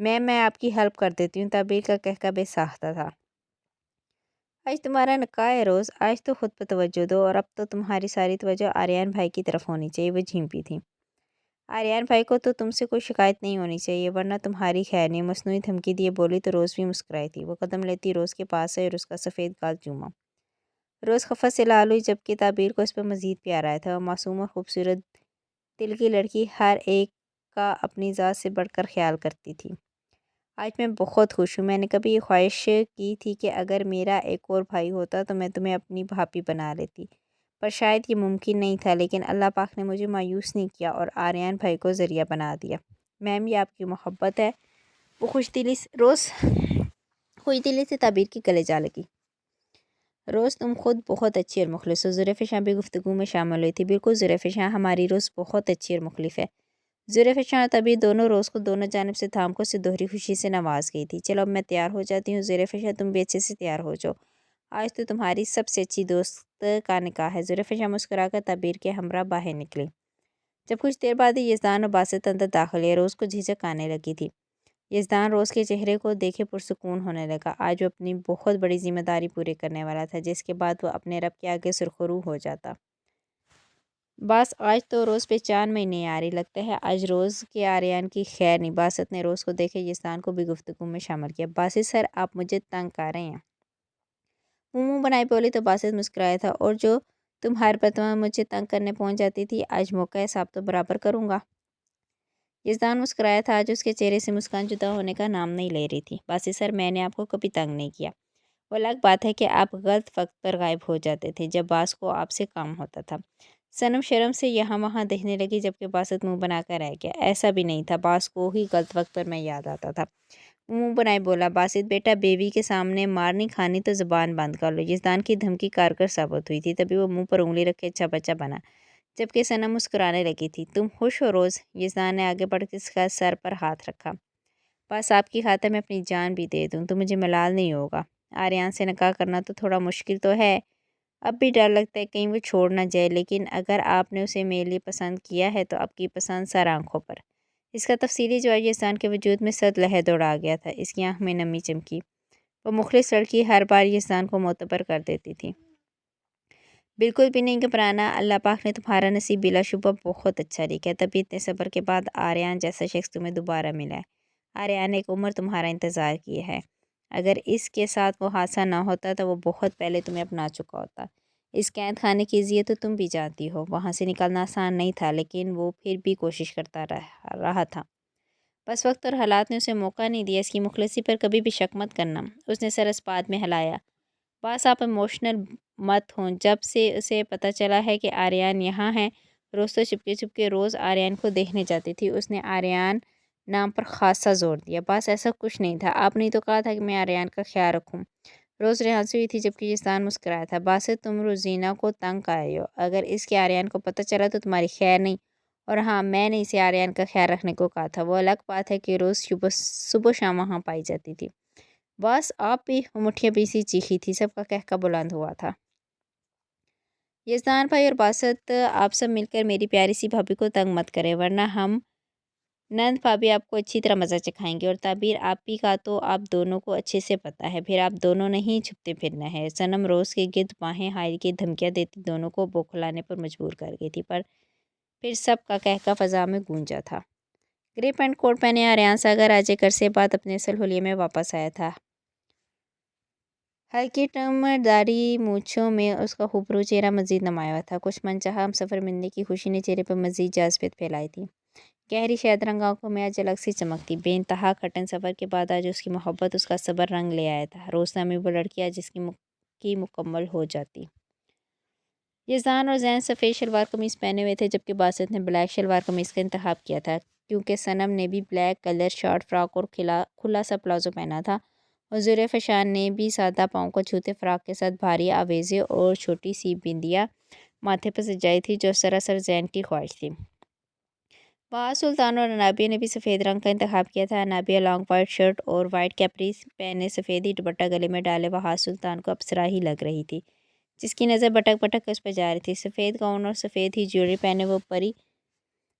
میں آپ کی ہیلپ کر دیتی ہوں، تعبیر کا کہکہ بے ساختہ تھا۔ آج تمہارا نکاح ہے روز، آج تو خود پہ توجہ دو، اور اب تو تمہاری ساری توجہ آریان بھائی کی طرف ہونی چاہیے۔ وہ جھیمپی تھی۔ آریان بھائی کو تو تم سے کوئی شکایت نہیں ہونی چاہیے، ورنہ تمہاری خیر نہیں، مصنوعی دھمکی دیے بولی تو روز بھی مسکرائی تھی۔ وہ قدم لیتی روز کے پاس آئی اور اس کا سفید گال چوما۔ روز خفا سے لال ہوئی، جبکہ تعبیر کو اس پہ مزید پیار آیا تھا۔ وہ معصوم اور خوبصورت دل کی لڑکی ہر ایک کا اپنی ذات سے بڑھ کر خیال کرتی تھی۔ آج میں بہت خوش ہوں۔ میں نے کبھی یہ خواہش کی تھی کہ اگر میرا ایک اور بھائی ہوتا تو میں تمہیں اپنی بھابھی بنا لیتی، پر شاید یہ ممکن نہیں تھا، لیکن اللہ پاک نے مجھے مایوس نہیں کیا اور آریان بھائی کو ذریعہ بنا دیا۔ میم یہ آپ کی محبت ہے۔ وہ روز خوش دلی سے تعبیر کی گلے جا لگی۔ روز تم خود بہت اچھی اور مخلص ہو۔ زلیخا بھی گفتگو میں شامل ہوئی تھی۔ بالکل زلیخا، ہماری روز بہت اچھی اور مخلص ہے۔ زلیخا اور تعبیر دونوں روز کو دونوں جانب سے تھام کو اسے دوہری خوشی سے نواز گئی تھی۔ چلو اب میں تیار ہو جاتی ہوں۔ زلیخا تم بھی اچھے سے تیار ہو جاؤ، آج تو تمہاری سب سے اچھی دوست کا نکاح ہے۔ زلیخا مسکرا کر تعبیر کے ہمراہ باہر نکلی۔ جب کچھ دیر بعد ہی یزدان اور باسط اندر داخل ہوئے، روز کو جھجک آنے لگی تھی۔ یزدان روز کے چہرے کو دیکھے پرسکون ہونے لگا۔ آج وہ اپنی بہت بڑی ذمہ داری پوری کرنے والا تھا، جس کے بعد وہ اپنے رب کے آگے سرخرو ہو جاتا۔ بس آج تو روز پہ چاند میں نہیں آ رہی، لگتا ہے آج روز کے آریان کی خیر نہیں۔ باسط نے روز کو دیکھے یزدان کو بھی گفتگو میں شامل کیا۔ باسط سر، آپ مجھے تنگ کر رہے ہیں؟ وہ منہ بنائی بولی تو باسط مسکرایا تھا، اور جو تم ہر مرتبہ مجھے تنگ کرنے پہنچ جاتی تھی، آج موقع ہے صاحب تو برابر کروں گا۔ یزدان مسکرایا تھا، آج اس کے چہرے سے مسکان جدا ہونے کا نام نہیں لے رہی تھی۔ باسط سر، میں نے آپ کو کبھی تنگ نہیں کیا، وہ الگ بات ہے کہ آپ غلط وقت پر غائب ہو جاتے تھے جب باس کو آپ سے کام ہوتا تھا۔ صنم شرم سے یہاں وہاں دیکھنے لگی، جبکہ باسط منہ بنا کر رہ گیا۔ ایسا بھی نہیں تھا، باس کو ہی غلط وقت پر میں یاد آتا تھا۔ منہ بنائے بولا، باسط بیٹا، بیوی کے سامنے مار نہیں کھانی تو زبان بند کر لو۔ یزدان کی دھمکی کارگر ثابت ہوئی تھی، تبھی وہ منہ پر انگلی رکھے اچھا بچہ بنا، جبکہ صنم مسکرانے لگی تھی۔ تم خوش ہو روز؟ یزدان نے آگے بڑھ کے اس کا سر پر ہاتھ رکھا۔ بس آپ کی خاطر میں اپنی جان بھی دے دوں تو مجھے ملال نہیں ہوگا۔ آریان سے نکاح کرنا تو تھوڑا مشکل تو ہے، اب بھی ڈر لگتا ہے کہیں وہ چھوڑ نہ جائے، لیکن اگر آپ نے اسے میرے لیے پسند کیا ہے تو آپ کی پسند سر آنکھوں پر۔ اس کا تفصیلی جواب یزدان کے وجود میں سرد لہر دوڑا گیا تھا۔ اس کی آنکھ میں نمی چمکی۔ وہ مخلص لڑکی ہر بار یزدان کو معتبر کر دیتی تھی۔ بالکل بھی نہیں گھبرانا، اللہ پاک نے تمہارا نصیب بلا شبہ بہت اچھا لکھا ہے، تبھی اتنے صبر کے بعد آریان جیسا شخص تمہیں دوبارہ ملا ہے۔ آریان نے ایک عمر تمہارا انتظار کیا ہے، اگر اس کے ساتھ وہ حادثہ نہ ہوتا تو وہ بہت پہلے تمہیں اپنا چکا ہوتا۔ اس قید خانے کی اذیت تو تم بھی جانتی ہو، وہاں سے نکلنا آسان نہیں تھا، لیکن وہ پھر بھی کوشش کرتا رہا تھا۔ بس وقت اور حالات نے اسے موقع نہیں دیا۔ اس کی مخلصی پر کبھی بھی شک مت کرنا۔ اس نے سر اس بات میں ہلایا۔ بس آپ ایموشنل مت ہوں، جب سے اسے پتہ چلا ہے کہ آریان یہاں ہے، روز تو چپکے چپکے روز آریان کو دیکھنے جاتی تھی۔ اس نے آریان نام پر خاصا زور دیا۔ بس ایسا کچھ نہیں تھا، آپ نے ہی تو کہا تھا کہ میں آریان کا خیال رکھوں۔ روز ریحان سے ہوئی تھی، جبکہ یزدان مسکرایا تھا۔ باسط تم روزینہ کو تنگ کر رہے ہو، اگر اس کے آریان کو پتہ چلا تو تمہاری خیر نہیں، اور ہاں میں نے اسے آریان کا خیال رکھنے کو کہا تھا۔ وہ الگ بات ہے کہ روز صبح شام وہاں پائی جاتی تھی۔ بس آپ بھی؟ وہ مٹھیاں پیسی چیخی تھی، سب کا کہکہ بلند ہوا تھا۔ یزدان بھائی اور باسط، آپ سب مل کر میری پیاری سی بھابھی کو تنگ مت کریں، ورنہ ہم نند بھابھی آپ کو اچھی طرح مزہ چکھائیں گے، اور تعبیر آپ ہی کا تو آپ دونوں کو اچھے سے پتہ ہے، پھر آپ دونوں نے ہی چھپتے پھرنا ہے۔ صنم روز کے گرد باہیں حائل کی دھمکیاں دیتی دونوں کو بوکھلانے پر مجبور کر گئی تھی، پر پھر سب کا کہکہ فضا میں گونجا تھا۔ گرے پینٹ کوٹ پہنے آریان ساگر آج ایک عرصے بعد اپنے اصل حلیے میں واپس آیا تھا۔ ہلکی ٹرم داڑھی مونچھوں میں اس کا خوبصورت چہرہ مزید نمایاں ہوا تھا۔ کچھ منچاہا ہمسفر ملنے کی خوشی نے چہرے پر مزید جاذبیت پھیلائی تھی۔ گہری شہد رنگ آنکھوں میں آج الگ سی چمک تھی۔ بے انتہا کٹھن سفر کے بعد آج اس کی محبت اس کا صبر رنگ لے آیا تھا۔ روز نامی وہ لڑکی آج اس کی مکمل ہو جاتی۔ یزدان اور زین سفید شلوار قمیص پہنے ہوئے تھے، جبکہ باسط نے بلیک شلوار قمیص کا انتخاب کیا تھا، کیونکہ صنم نے بھی بلیک کلر شارٹ فراک اور کھلا سا پلازو پہنا تھا، اور زلیخا نے بھی سادہ پاؤں کو چھوتے فراک کے ساتھ بھاری آویزیں اور چھوٹی سی بندیاں ماتھے پر سجائی تھی، جو سراسر زین کی خواہش تھی۔ بہار سلطان اور انابیہ نے بھی سفید رنگ کا انتخاب کیا تھا۔ انابیہ لانگ وائٹ شرٹ اور وائٹ کیپری پہنے سفید ہی دوپٹہ گلے میں ڈالے بہار سلطان کو اپسرا ہی لگ رہی تھی، جس کی نظر بٹک بٹک اس پر جا رہی تھی۔ سفید گاؤن اور سفید ہی جیولری پہنے وہ پری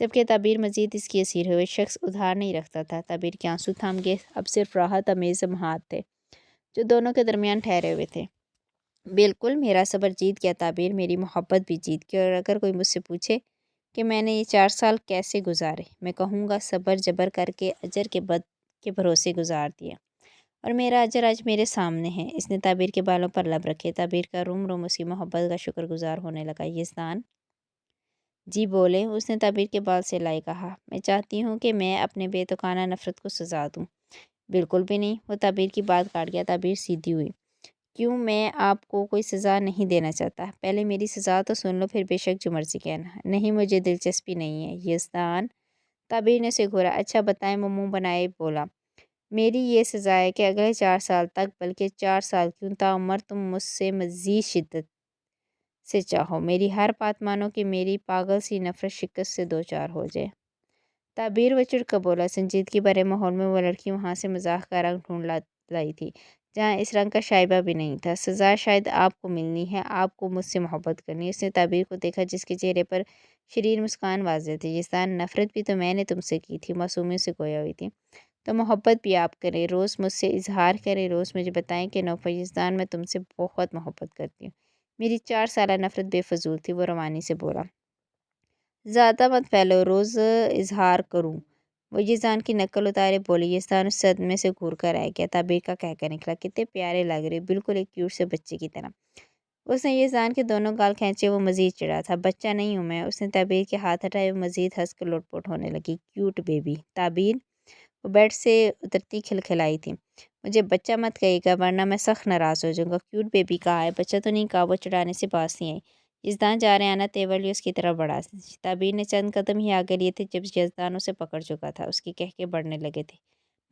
جبکہ تعبیر مزید اس کی اسیر ہوئے شخص ادھار نہیں رکھتا تھا۔ تعبیر کے آنسو تھم گئے، اب صرف راحت آمیز لمحات تھے جو دونوں کے درمیان ٹھہرے ہوئے تھے۔ بالکل، میرا صبر جیت گیا تعبیر، میری محبت بھی جیت گئی، اور اگر کوئی مجھ سے پوچھے کہ میں نے یہ 4 سال کیسے گزارے، میں کہوں گا صبر جبر کر کے اجر کے بد کے بھروسے گزار دیا، اور میرا اجر آج میرے سامنے ہے۔ اس نے تعبیر کے بالوں پر لب رکھے، تعبیر کا روم روم اسی محبت کا شکر گزار ہونے لگا۔ یزدان جی بولے، اس نے تعبیر کے بال سے لائے کہا، میں چاہتی ہوں کہ میں اپنے بے تکانہ نفرت کو سزا دوں۔ بالکل بھی نہیں، وہ تعبیر کی بات کاٹ گیا۔ تعبیر سیدھی ہوئی، کیوں؟ میں آپ کو کوئی سزا نہیں دینا چاہتا، پہلے میری سزا تو سن لو، پھر بے شک جو مرضی کہنا۔ نہیں، مجھے دلچسپی نہیں ہے یزدان، تعبیر نے اسے گھورا۔ اچھا بتائیں، وہ منہ بنائے بولا، میری یہ سزا ہے کہ اگلے 4 سال تک، بلکہ 4 سال کیوں، تعمر تم مجھ سے مزید شدت سے چاہو، میری ہر بات مانو کہ میری پاگل سی نفرت شکست سے دوچار ہو جائے۔ تعبیر وہ چڑھ کر بولا، سنجیدگی بھرے ماحول میں وہ لڑکی وہاں سے مزاح کا رنگ ڈھونڈ لائی تھی جہاں اس رنگ کا شائبہ بھی نہیں تھا۔ سزا شاید آپ کو ملنی ہے، آپ کو مجھ سے محبت کرنی ہے۔ اس نے تعبیر کو دیکھا جس کے چہرے پر شریر مسکان واضح تھی۔ یزدان، نفرت بھی تو میں نے تم سے کی تھی، معصومیت سے گویا ہوئی تھی، تو محبت بھی آپ کریں، روز مجھ سے اظہار کریں، روز مجھے بتائیں کہ نوفل یزدان میں تم سے بہت محبت کرتی ہوں۔ میری 4 سالہ نفرت بے فضول تھی، وہ روانی سے بولا۔ زیادہ مت پھیلو، روز اظہار کروں؟ وہ یزدان کی نقل اتارے بولی۔ یزدان اس صدمے سے گھور کر رہ گیا۔ تعبیر کا کہہ کر نکلا، کتنے پیارے لگ رہے، بالکل ایک کیوٹ سے بچے کی طرح۔ اس نے یزدان کے دونوں گال کھینچے، وہ مزید چڑھا تھا۔ بچہ نہیں ہوں میں، اس نے تعبیر کے ہاتھ ہٹائے، وہ مزید ہنس کر لوٹ پوٹ ہونے لگی۔ کیوٹ بیبی تعبیر، وہ بیڈ سے اترتی کھلکھلائی تھی، مجھے بچہ مت کہیے گا ورنہ میں سخت ناراض ہو جاؤں گا۔ کیوٹ بیبی کہا ہے، بچہ تو نہیں کہا، وہ چڑھانے سے باز نہیں آئی۔ یزدان جارحانہ تیور لیے اس کی طرف بڑھا۔ تعبیر نے چند قدم ہی آگے لیے تھے جب یزدان اسے پکڑ چکا تھا، اس کے کہکے بڑھنے لگے تھے۔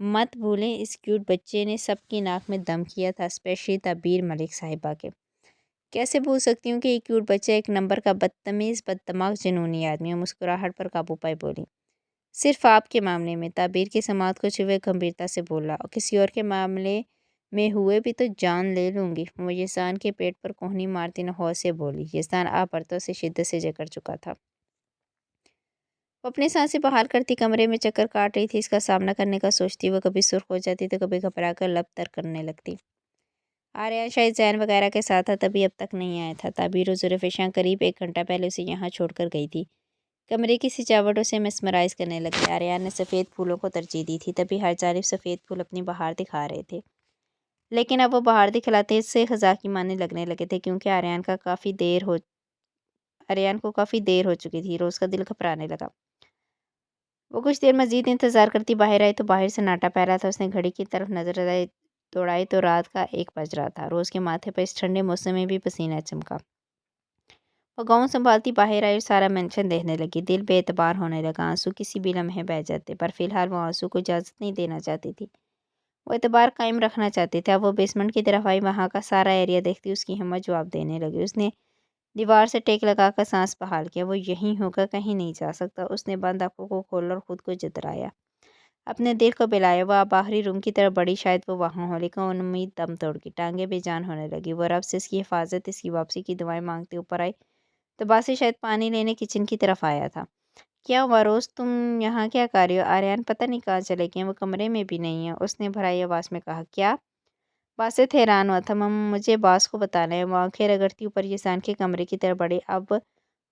مت بھولیں، اس کیوٹ بچے نے سب کی ناک میں دم کیا تھا، اسپیشلی تعبیر ملک صاحبہ کے۔ کیسے بھول سکتی ہوں کہ یہ کیوٹ بچہ ایک نمبر کا بدتمیز بددماغ جنونی آدمی ہے۔ مسکراہٹ پر قابو پائے بولی، صرف آپ کے معاملے میں، تعبیر کی سماعت کو چھوئے گمبھیرتا سے بولا، اور کسی اور کے معاملے میں ہوئے بھی تو جان لے لوں گی۔ وہ یزدان کے پیٹ پر کوہنی مارتی نحوست سے بولی۔ یزدان آ پرتو سے شدت سے جکڑ چکا تھا، وہ اپنی سانسیں بحال کرتی کمرے میں چکر کاٹ رہی تھی۔ اس کا سامنا کرنے کا سوچتی وہ کبھی سرخ ہو جاتی تو کبھی گھبرا کر لب تر کرنے لگتی۔ آریان شاید زین وغیرہ کے ساتھ تھا، تبھی اب تک نہیں آیا تھا۔ تعبیر حضور فشاں قریب 1 گھنٹہ پہلے اسے یہاں چھوڑ کر گئی تھی۔ کمرے کی سجاوٹ اسے مسمرائز کرنے لگی۔ آریان نے سفید پھولوں کو ترجیح دی تھی، تبھی ہر جانب سفید پھول اپنی بہار دکھا رہے تھے، لیکن اب وہ بہار دکھلاتے سے خزاں کی ماننے لگنے لگے تھے، کیونکہ آریان کو کافی دیر ہو چکی تھی۔ روز کا دل گھبرانے لگا۔ وہ کچھ دیر مزید انتظار کرتی باہر آئی تو باہر سناٹا پھیلا تھا۔ اس نے گھڑی کی طرف نظر دوڑائی تو رات کا 1 بج رہا تھا۔ روز کے ماتھے پر اس ٹھنڈے موسم میں بھی پسینہ چمکا۔ وہ گاؤں سنبھالتی باہر آئی اور سارا مینشن دیکھنے لگی۔ دل بے اعتبار ہونے لگا، آنسو کسی بھی لمحے بہہ جاتے، پر فی الحال وہ آنسو کو اجازت نہیں دینا چاہتی تھی، وہ اعتبار قائم رکھنا چاہتی تھی۔ اب وہ بیسمنٹ کی طرف آئی، وہاں کا سارا ایریا دیکھتی اس کی ہمت جواب دینے لگی۔ اس نے دیوار سے ٹیک لگا کر سانس بحال کیا، وہ یہیں ہوگا، کہیں نہیں جا سکتا۔ اس نے بند آنکھوں کو کھولا اور خود کو جترایا، اپنے دل کو بلایا۔ وہ اب آخری روم کی طرف بڑھی، شاید وہ وہاں ہو، لیکن امید دم توڑ گئی، ٹانگیں بے جان ہونے لگی۔ وہ رب سے اس کی حفاظت، اس کی واپسی کی دعائیں مانگتے اوپر آئی تو باسی شاید پانی لینے کچن کی طرف آیا تھا۔ کیا ہوا روز، تم یہاں کیا کر رہی ہو؟ آریان پتہ نہیں کہاں چلے گئے ہیں، وہ کمرے میں بھی نہیں ہے، اس نے بھرائی آواز میں کہا۔ کیا؟ باسط حیران ہوا تھا، مجھے باس کو بتانا ہے۔ وہ آنکھیں رگڑتی اوپر یزدان کے کمرے کی طرف بڑھی۔ اب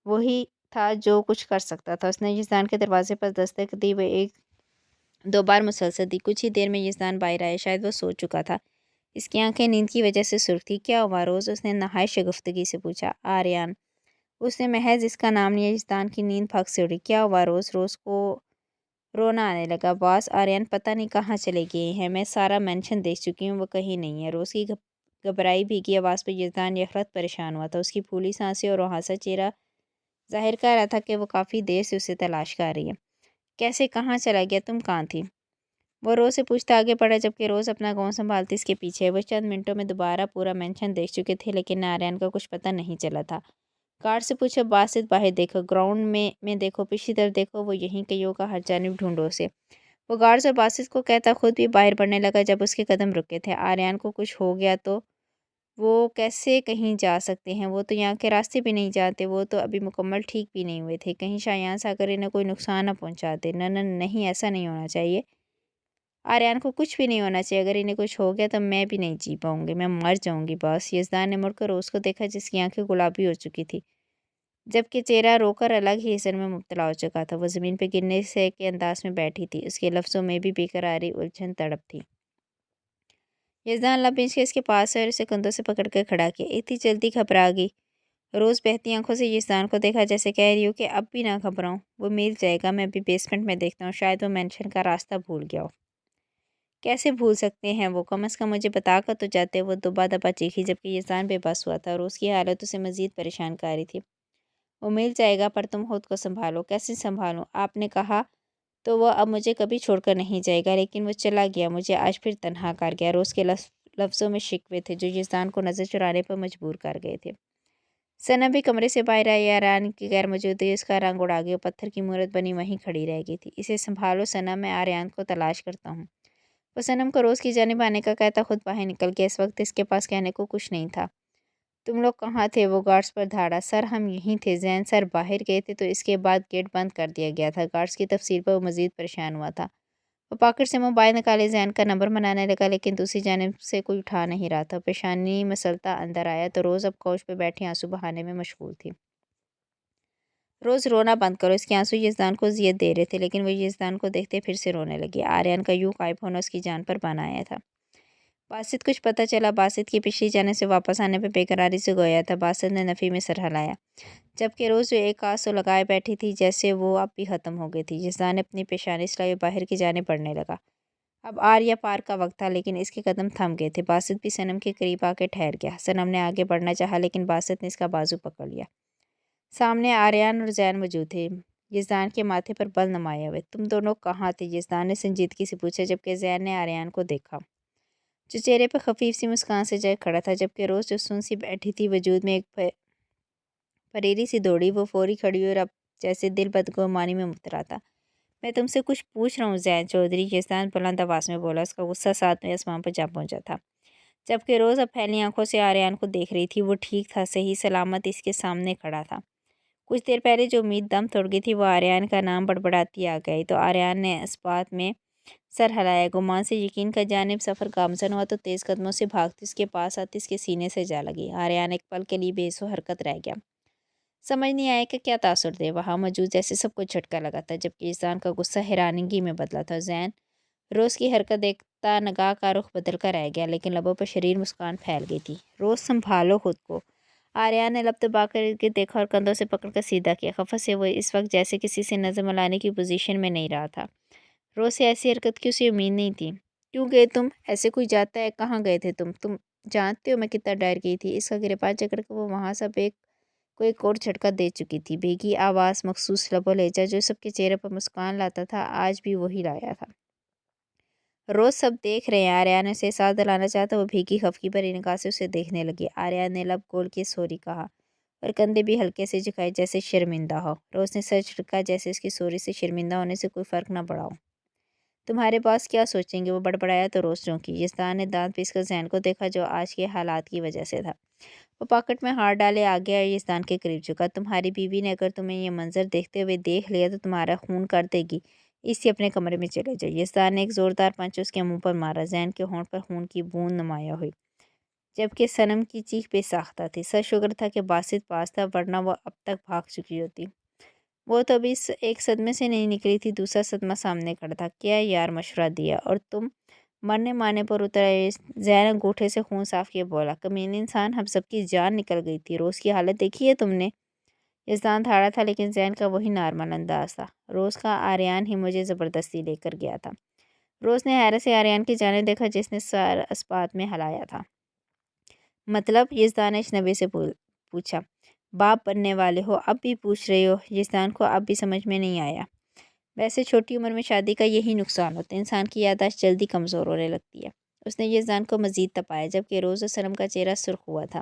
وہی تھا جو کچھ کر سکتا تھا۔ اس نے یزدان کے دروازے پر دستک دی، وہ 1-2 بار مسلسل دی۔ کچھ ہی دیر میں یزدان باہر آیا، شاید وہ سو چکا تھا، اس کی آنکھیں نیند کی وجہ سے سرخ تھی۔ کیا ہوا روز، اس نے نہایت شگفتگی سے پوچھا۔ آریان، اس نے محض اس کا نام لیا۔ یزدان کی نیند پھک سے اڑی۔ کیا ہوا روز، روز کو رونا آنے لگا۔ باس، آریان پتہ نہیں کہاں چلے گئے ہیں، میں سارا مینشن دیکھ چکی ہوں، وہ کہیں نہیں ہے۔ روز کی گھبرائی بھیگی آواز پر یزدان یکرخت پریشان ہوا تھا۔ اس کی پھولی سانسیں اور روحاں سا چہرہ ظاہر کر رہا تھا کہ وہ کافی دیر سے اسے تلاش کر رہی ہے۔ کیسے، کہاں چلا گیا، تم کہاں تھی؟ وہ روز سے پوچھتا آگے بڑھا، جبکہ روز اپنا گاؤں سنبھالتی اس کے پیچھے۔ وہ چند منٹوں میں دوبارہ پورا مینشن دیکھ چکے تھے، لیکن آریان کا کچھ پتہ نہیں چلا تھا۔ گارڈ سے پوچھا، باسط باہر دیکھو، گراؤنڈ میں دیکھو، پچھلی طرف دیکھو، وہ یہیں کہیں ہوگا، ہر جانب ڈھونڈو اسے۔ وہ گارڈز اور باسط کو کہتا خود بھی باہر بڑھنے لگا۔ جب اس کے قدم رکے تھے، آریان کو کچھ ہو گیا تو وہ کیسے کہیں جا سکتے ہیں؟ وہ تو یہاں کے راستے بھی نہیں جانتے، وہ تو ابھی مکمل ٹھیک بھی نہیں ہوئے تھے، کہیں شایان سے اگر انہیں کوئی نقصان نہ پہنچاتے۔ نہ نہ نہیں، ایسا نہیں ہونا چاہیے، آریان کو کچھ بھی نہیں ہونا چاہیے، اگر انہیں کچھ ہو گیا تو میں بھی نہیں جی پاؤں گی، میں مر جاؤں گی بس۔ یزدان نے مڑ کر روز کو دیکھا جس کی آنکھیں گلابی ہو چکی تھی، جبکہ چہرہ رو کر الگ ہی حسن میں مبتلا ہو چکا تھا۔ وہ زمین پہ گرنے سے کے انداز میں بیٹھی تھی، اس کے لفظوں میں بھی بے قراری، الجھن، تڑپ تھی۔ یزدان لب انچ کے اس کے پاس ہے اور اسے کندھوں سے پکڑ کر کھڑا کیا۔ اتنی جلدی گھبرا گئی؟ روز بہتی آنکھوں سے یزدان کو دیکھا، جیسے کہہ رہی ہو کہ اب بھی نہ گھبراؤں، وہ مل جائے گا، میں ابھی بیسمنٹ میں دیکھتا ہوں، شاید وہ مینشن کا راستہ بھول گیا ہو۔ کیسے بھول سکتے ہیں وہ؟ کم از کم مجھے بتا کر تو جاتے۔ وہ دبا دبا چیخی، جبکہ یزدان بے بس ہوا تھا اور اس کی حالت اسے مزید پریشان کر رہی تھی۔ وہ مل جائے گا، پر تم خود کو سنبھالو۔ کیسے سنبھالوں؟ آپ نے کہا تو وہ اب مجھے کبھی چھوڑ کر نہیں جائے گا، لیکن وہ چلا گیا، مجھے آج پھر تنہا کر گیا۔ روز کے لفظوں میں شکوے تھے جو یزدان کو نظر چرانے پر مجبور کر گئے تھے۔ صنم بھی کمرے سے باہر آئی، آریان کی غیر موجودگی اس کا رنگ اڑا گیا، پتھر کی مورت بنی وہیں کھڑی رہ گئی تھی۔ اسے سنبھالو صنم، میں آریان کو تلاش کرتا ہوں۔ وہ صنم کو روز کی جانب آنے کا کہتا خود باہر نکل گیا۔ اس وقت اس کے پاس کہنے کو کچھ نہیں تھا۔ تم لوگ کہاں تھے؟ وہ گارڈز پر دھاڑا۔ سر ہم یہیں تھے، زین سر باہر گئے تھے تو اس کے بعد گیٹ بند کر دیا گیا تھا۔ گارڈز کی تفصیل پر وہ مزید پریشان ہوا تھا۔ وہ پاکٹ سے موبائل نکالے زین کا نمبر بنانے لگا، لیکن دوسری جانب سے کوئی اٹھا نہیں رہا تھا۔ پیشانی مسلتا اندر آیا تو روز اب کوچ پہ بیٹھی آنسو بہانے میں مشغول تھی۔ روز رونا بند کرو، اس کے آنسو یزدان کو اذیت دے رہے تھے، لیکن وہ یزدان کو دیکھتے پھر سے رونے لگی۔ آریان کا یوں غائب ہونا اس کی جان پر بن آیا تھا۔ باسط کچھ پتہ چلا؟ باسط کی پچھلی جانے سے واپس آنے پہ بے قراری سے گویا تھا۔ باسط نے نفی میں سر ہلایا، جبکہ روز جو ایک آنسو لگائے بیٹھی تھی جیسے وہ اب بھی ختم ہو گئی تھی۔ یزدان نے اپنی پیشانی سلائی اور باہر کی جانب بڑھنے لگا۔ اب آر یا پار کا وقت تھا، لیکن اس کے قدم تھم گئے تھے۔ باسط بھی صنم کے قریب آ کے ٹھہر گیا۔ صنم نے آگے بڑھنا چاہا، لیکن باسط نے اس کا بازو پکڑ لیا۔ سامنے آریان اور زین موجود تھے، یزدان کے ماتھے پر بل نمائے ہوئے۔ تم دونوں کہاں تھے؟ یزدان نے سنجیدگی سے پوچھا، جبکہ زین نے آریان کو دیکھا جو چہرے پر خفیف سی مسکان سے جائے کھڑا تھا، جبکہ روز جو سن سی بیٹھی تھی، وجود میں ایک پریری سی دوڑی۔ وہ فوری کھڑی ہوئی اور اب جیسے دل بدگمانی میں مبتلا تھا۔ میں تم سے کچھ پوچھ رہا ہوں زین چودھری، یزدان بلند آواز میں بولا۔ اس کا غصہ ساتویں آسمان پر جا پہنچا تھا، جبکہ روز اب پھیلی آنکھوں سے آریان کو دیکھ رہی تھی۔ وہ ٹھیک تھا، صحیح سلامت اس کے سامنے کھڑا تھا۔ کچھ دیر پہلے جو امید دم توڑ گئی تھی، وہ آریان کا نام بڑبڑاتی آ گئی۔ تو آریان نے اثبات میں سر ہلایا، گمان سے یقین کا جانب سفر گامزن ہوا تو تیز قدموں سے بھاگتی اس کے پاس آتی اس کے سینے سے جا لگی۔ آریان ایک پل کے لیے بے حس و حرکت رہ گیا، سمجھ نہیں آیا کہ کیا تاثر دے۔ وہاں موجود جیسے سب کو جھٹکا لگا تھا، جبکہ یزدان کا غصہ حیرانگی میں بدلا تھا۔ زین روز کی حرکت دیکھتا نگاہ کا رخ بدل کر رہ گیا، لیکن لبوں پر شریر مسکان پھیل گئی تھی۔ روز سنبھالو خود کو۔ آریان نے لب دبا کر ارد گرد دیکھا اور کندھوں سے پکڑ کر سیدھا کیا۔ خفت سے وہ اس وقت جیسے کسی سے نظر ملانے کی پوزیشن میں نہیں رہا تھا۔ روز سے ایسی حرکت کی اسے امید نہیں تھی۔ کیوں گئے تم؟ ایسے کوئی جاتا ہے؟ کہاں گئے تھے تم جانتے ہو میں کتنا ڈر گئی تھی؟ اس کا گریباں جکڑ کر وہ وہاں سب کو ایک اور جھٹکا دے چکی تھی۔ بھیگی آواز، مخصوص لب و لہجہ جو سب کے چہرے پر مسکان لاتا تھا، آج بھی وہی لایا تھا۔ روز سب دیکھ رہے ہیں، آریان نے اسے احساس دلانا چاہتا وہ بھیگی خفگی بھری نگاہ سے اسے دیکھنے لگی۔ آریان نے لب کھول کے سوری کہا اور کندھے بھی ہلکے سے جھکائے جیسے شرمندہ ہو۔ روز نے سر جھٹکا جیسے اس کی سوری سے شرمندہ ہونے سے کوئی فرق نہ پڑا ہو۔ تمہارے باس کیا سوچیں گے؟ وہ بڑبڑایا تو روز چونکی۔ یزدان نے دانت پیس کر زین کو دیکھا جو آج کے حالات کی وجہ سے تھا۔ وہ پاکٹ میں ہاتھ ڈالے آگے آیا، یزدان کے قریب جھکا۔ تمہاری بیوی نے اگر تمہیں یہ منظر دیکھتے ہوئے دیکھ لیا تو تمہارا خون کر دے گی، اس لیے اپنے کمرے میں چلے جاؤ۔ یزدان نے ایک زوردار پنچ اس کے منہ پر مارا۔ زین کے ہونٹ پر خون کی بوند نمایاں ہوئی، جبکہ صنم کی چیخ بے ساختہ تھی۔ سر شکر تھا کہ باسط پاس تھا، ورنہ وہ اب تک بھاگ چکی ہوتی۔ وہ تو ابھی ایک صدمے سے نہیں نکلی تھی، دوسرا صدمہ سامنے کھڑا تھا۔ کیا یار مشورہ دیا اور تم مرنے مارنے پر اتر آئے؟ زین انگوٹھے سے خون صاف کیے بولا۔ کمینے انسان، ہم سب کی جان نکل گئی تھی۔ روز کی حالت دیکھی ہے تم نے؟ یزدان دھاڑا تھا، لیکن زین کا وہی نارمل انداز تھا۔ روز کا آریان ہی مجھے زبردستی لے کر گیا تھا۔ روز نے حیرت سے آریان کی جانب دیکھا جس نے سر اثبات میں ہلایا تھا۔ مطلب؟ یزدان نے اجنبی سے پوچھا۔ باپ بننے والے ہو اب بھی پوچھ رہے ہو؟ یزدان کو اب بھی سمجھ میں نہیں آیا۔ ویسے چھوٹی عمر میں شادی کا یہی نقصان ہوتا ہے، انسان کی یادداشت جلدی کمزور ہونے لگتی ہے۔ اس نے یزدان کو مزید تپایا، جبکہ روز و صنم کا چہرہ سرخ ہوا تھا۔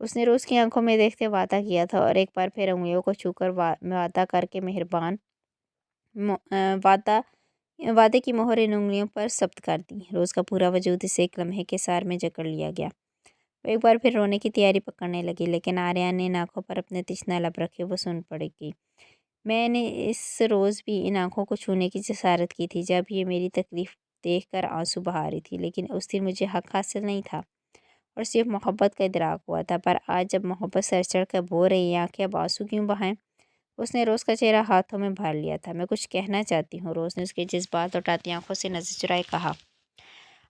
اس نے روز کی آنکھوں میں دیکھتے وعدہ کیا تھا اور ایک بار پھر انگلیوں کو چھو کر وعدہ کر کے وعدے کی مہر ان انگلیوں پر ثبت کر دی۔ روز کا پورا وجود اسے ایک لمحے کے سار میں جکڑ لیا گیا۔ وہ ایک بار پھر رونے کی تیاری پکڑنے لگی، لیکن آریان نے ان آنکھوں پر اپنے تشنہ لب رکھے۔ وہ سن پڑے گی۔ میں نے اس روز بھی ان آنکھوں کو چھونے کی جسارت کی تھی جب یہ میری تکلیف دیکھ کر آنسو بہا رہی تھی، لیکن اس دن مجھے حق حاصل نہیں تھا اور صرف محبت کا ادراک ہوا تھا۔ پر آج جب محبت سر چڑھ کر بول رہی ہے، آنکھیں اب آنسو کیوں بہائیں؟ اس نے روز کا چہرہ ہاتھوں میں بھر لیا تھا۔ میں کچھ کہنا چاہتی ہوں، روز نے اس کے جذبات لوٹاتی آنکھوں سے نظر چرائے کہا۔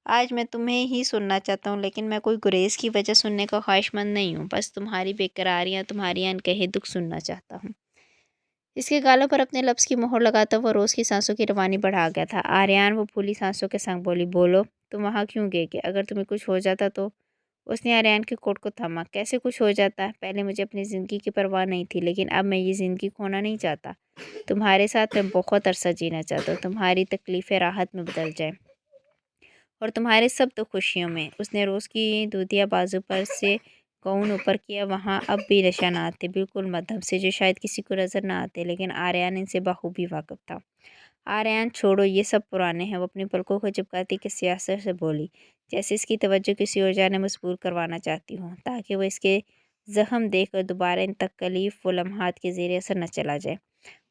آج میں تمہیں ہی سننا چاہتا ہوں، لیکن میں کوئی گریز کی وجہ سننے کا خواہش مند نہیں ہوں، بس تمہاری بے قراریاں، تمہاری انکہے دکھ سننا چاہتا ہوں۔ اس کے گالوں پر اپنے لفظ کی مہر لگاتا وہ روز کی سانسوں کی روانی بڑھا گیا تھا۔ آریان وہ پھولی سانسوں کے سنگ بولی، بولو، تم وہاں کیوں گئے کہ اگر تمہیں کچھ ہو جاتا تو؟ اس نے آریان کے کوٹ کو تھاما۔ کیسے کچھ ہو جاتا؟ پہلے مجھے اپنی زندگی کی پرواہ نہیں تھی، لیکن اب میں یہ زندگی کھونا نہیں چاہتا۔ تمہارے ساتھ میں بہت عرصہ جینا چاہتا ہوں، تمہاری تکلیفیں راحت میں بدل جائیں اور تمہارے سب دکھ خوشیوں میں۔ اس نے روز کی دودھیا بازو پر سے گاؤن اوپر کیا۔ وہاں اب بھی نشانات تھے، بالکل مدھم سے، جو شاید کسی کو نظر نہ آتے، لیکن آریان ان سے بخوبی واقف تھا۔ آریان، چھوڑو، یہ سب پرانے ہیں۔ وہ اپنی پلکوں کو چپکاتی کسی اثر سے بولی، جیسے اس کی توجہ کسی اور جانب مجبور کروانا چاہتی ہوں، تاکہ وہ اس کے زخم دیکھ کر دوبارہ ان تکلیف و لمحات کے زیر اثر نہ چلا جائے۔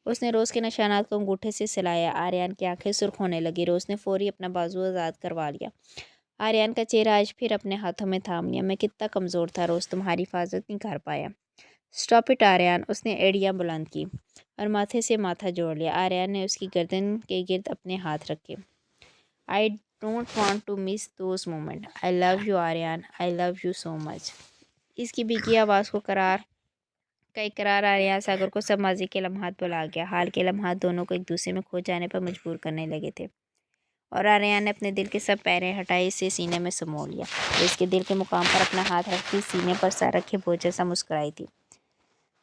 اس نے روز کے نشانات کو انگوٹھے سے سلایا۔ آریان کی آنکھیں سرخ ہونے لگی۔ روز نے فوری اپنا بازو آزاد کروا لیا۔ آریان کا چہرہ آج پھر اپنے ہاتھوں میں تھام لیا۔ میں کتنا کمزور تھا روز، تمہاری حفاظت نہیں کر پایا۔ Stop it Aryan. اس نے ایڑیاں بلند کی اور ماتھے سے ماتھا جوڑ لیا۔ آریان نے اس کی گردن کے گرد اپنے ہاتھ رکھے۔ I don't want to miss those moments. I love you Aryan. I love you so much. اس کی بھیگی آواز کا اقرار آریان ساگر کو سب ماضی کے لمحات بھلا گیا۔ حال کے لمحات دونوں کو ایک دوسرے میں کھو جانے پر مجبور کرنے لگے تھے، اور آریان نے اپنے دل کے سب پہرے ہٹائے، اسے سینے میں سمو لیا۔ وہ اس کے دل کے مقام پر اپنا ہاتھ رکھتی سینے پر سر رکھے بوجھل سا مسکرائی تھی۔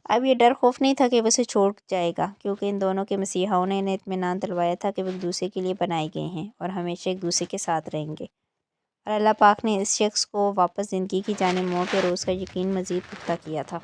اب یہ ڈر خوف نہیں تھا کہ وہ اسے چھوڑ جائے گا، کیونکہ ان دونوں کے مسیحاؤں نے انہیں اطمینان دلوایا تھا کہ وہ ایک دوسرے کے لیے بنائے گئے ہیں اور ہمیشہ ایک دوسرے کے ساتھ رہیں گے، اور اللہ پاک نے اس شخص کو واپس زندگی کی جانب موڑ کے روز کا یقین مزید پختہ کیا تھا۔